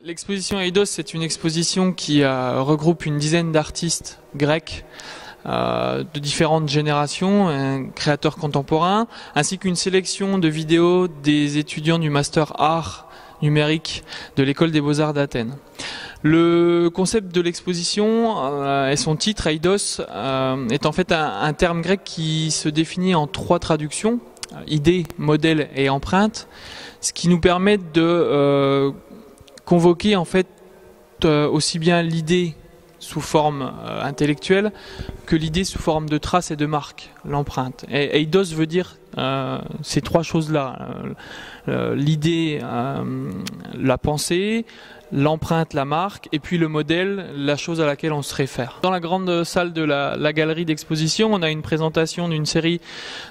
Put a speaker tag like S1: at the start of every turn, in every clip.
S1: L'exposition Eidos, c'est une exposition qui regroupe une dizaine d'artistes grecs de différentes générations, créateurs contemporains, ainsi qu'une sélection de vidéos des étudiants du Master Art numérique de l'École des Beaux-Arts d'Athènes. Le concept de l'exposition et son titre, Eidos, est en fait un terme grec qui se définit en 3 traductions, idée, modèle et empreinte, ce qui nous permet de convoquer en fait aussi bien l'idée sous forme intellectuelle que l'idée sous forme de trace et de marque, l'empreinte. Et Eidos veut dire ces 3 choses-là, l'idée, la pensée, l'empreinte, la marque, et puis le modèle, la chose à laquelle on se réfère. Dans la grande salle de la galerie d'exposition, on a une présentation d'une série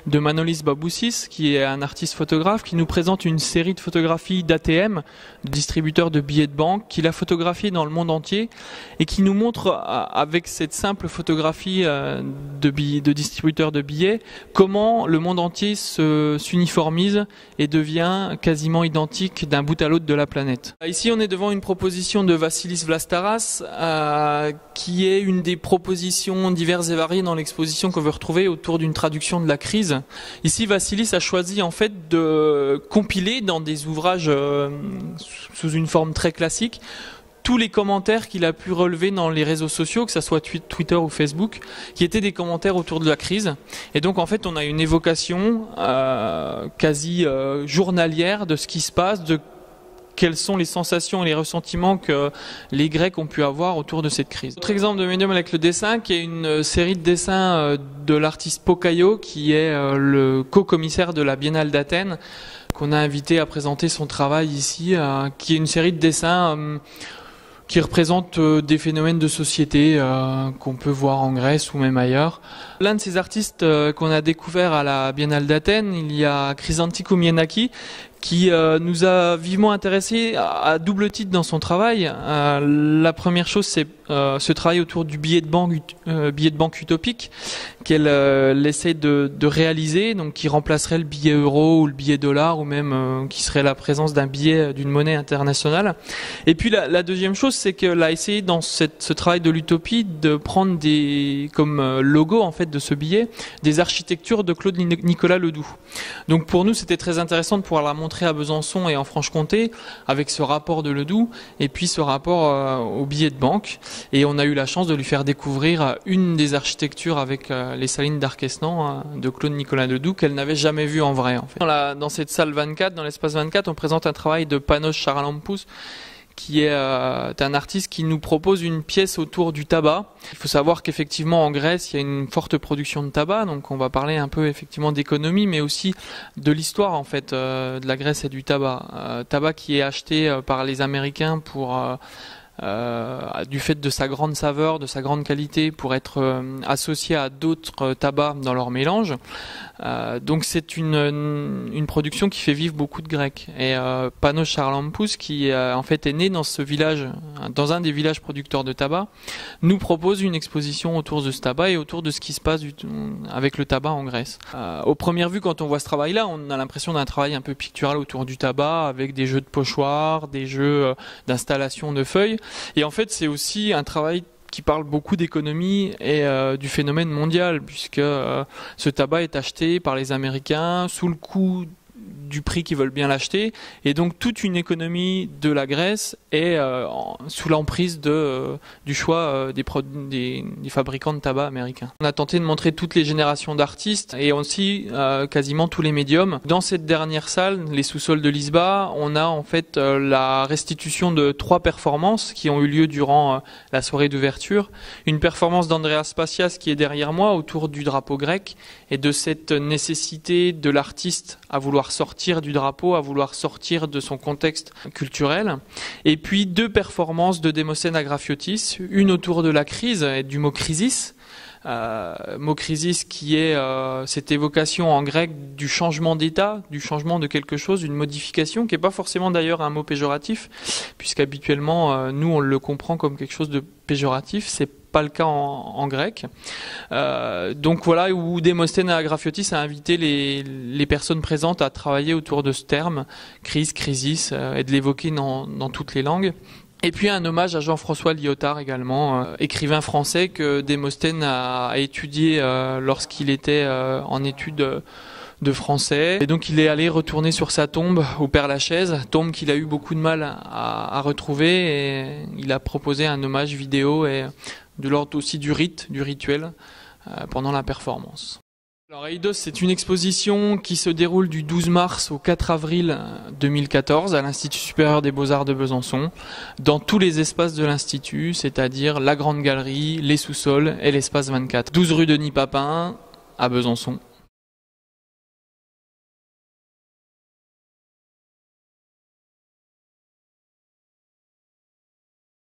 S1: de Manolis Baboussis, qui est un artiste photographe, qui nous présente une série de photographies d'ATM, de distributeurs de billets de banque, qu'il a photographié dans le monde entier, et qui nous montre, avec cette simple photographie de distributeurs de billets, comment le monde entier s'uniformise et devient quasiment identique d'un bout à l'autre de la planète. Ici, on est devant une proposition de Vassilis Vlastaras, qui est une des propositions diverses et variées dans l'exposition qu'on veut retrouver autour d'une traduction de la crise. Ici, Vassilis a choisi en fait de compiler dans des ouvrages sous une forme très classique tous les commentaires qu'il a pu relever dans les réseaux sociaux, que ce soit Twitter ou Facebook, qui étaient des commentaires autour de la crise. Et donc en fait, on a une évocation quasi journalière de ce qui se passe, de quelles sont les sensations et les ressentiments que les Grecs ont pu avoir autour de cette crise. Autre exemple de médium avec le dessin, qui est une série de dessins de l'artiste Pocaio, qui est le co-commissaire de la Biennale d'Athènes, qu'on a invité à présenter son travail ici, qui est une série de dessins qui représente des phénomènes de société qu'on peut voir en Grèce ou même ailleurs. L'un de ces artistes qu'on a découvert à la Biennale d'Athènes, il y a Chrysanthi Koumienaki, qui nous a vivement intéressés à double titre dans son travail. La première chose, c'est ce travail autour du billet de banque utopique qu'elle essaie de réaliser, donc qui remplacerait le billet euro ou le billet dollar, ou même qui serait la présence d'un billet d'une monnaie internationale. Et puis la deuxième chose, c'est qu'elle a essayé dans ce travail de l'utopie de prendre comme logo en fait de ce billet des architectures de Claude Nicolas Ledoux. Donc pour nous, c'était très intéressant de pouvoir la montrer à Besançon et en Franche-Comté avec ce rapport de Ledoux et puis ce rapport au billet de banque. Et on a eu la chance de lui faire découvrir une des architectures avec les salines d'Arquesnan de Claude Nicolas Ledoux qu'elle n'avait jamais vu en vrai. En fait. Dans cette salle 24, dans l'espace 24, on présente un travail de Panos Charalampous, qui est un artiste qui nous propose une pièce autour du tabac. Il faut savoir qu'effectivement en Grèce, il y a une forte production de tabac, donc on va parler un peu effectivement d'économie, mais aussi de l'histoire en fait de la Grèce et du tabac. Tabac qui est acheté par les Américains pour du fait de sa grande saveur, de sa grande qualité, pour être associé à d'autres tabacs dans leur mélange. Donc c'est une production qui fait vivre beaucoup de Grecs. Et Panos Charalampous, qui en fait est né dans ce village, dans un des villages producteurs de tabac, nous propose une exposition autour de ce tabac et autour de ce qui se passe avec le tabac en Grèce. Au première vue, quand on voit ce travail-là, on a l'impression d'un travail un peu pictural autour du tabac, avec des jeux de pochoirs, des jeux d'installation de feuilles. Et en fait, c'est aussi un travail qui parle beaucoup d'économie et du phénomène mondial, puisque ce tabac est acheté par les Américains sous le coup du prix qu'ils veulent bien l'acheter, et donc toute une économie de la Grèce est sous l'emprise du choix des fabricants de tabac américains. On a tenté de montrer toutes les générations d'artistes et aussi quasiment tous les médiums. Dans cette dernière salle, les sous-sols de l'ISBA, on a en fait la restitution de 3 performances qui ont eu lieu durant la soirée d'ouverture. Une performance d'Andreas Passias qui est derrière moi autour du drapeau grec et de cette nécessité de l'artiste à vouloir sortir du drapeau, à vouloir sortir de son contexte culturel. Et puis 2 performances de Démocène Agraphiotis, une autour de la crise et du mot crisis, Mot crisis qui est cette évocation en grec du changement d'état, du changement de quelque chose, une modification, qui n'est pas forcément d'ailleurs un mot péjoratif, puisqu'habituellement nous on le comprend comme quelque chose de péjoratif, c'est pas le cas en grec. Donc voilà, où Démosthène Agraphiotis a invité les personnes présentes à travailler autour de ce terme, crise, crisis, et de l'évoquer dans toutes les langues. Et puis un hommage à Jean-François Lyotard également, écrivain français que Démosthène a étudié lorsqu'il était en études de français. Et donc il est allé retourner sur sa tombe au Père-Lachaise, tombe qu'il a eu beaucoup de mal à retrouver, et il a proposé un hommage vidéo et de l'ordre aussi du rite, du rituel, pendant la performance. Alors Eidos, c'est une exposition qui se déroule du 12 mars au 4 avril 2014 à l'Institut supérieur des Beaux-Arts de Besançon, dans tous les espaces de l'Institut, c'est-à-dire la Grande Galerie, les sous-sols et l'espace 24. 12 rue Denis Papin à Besançon.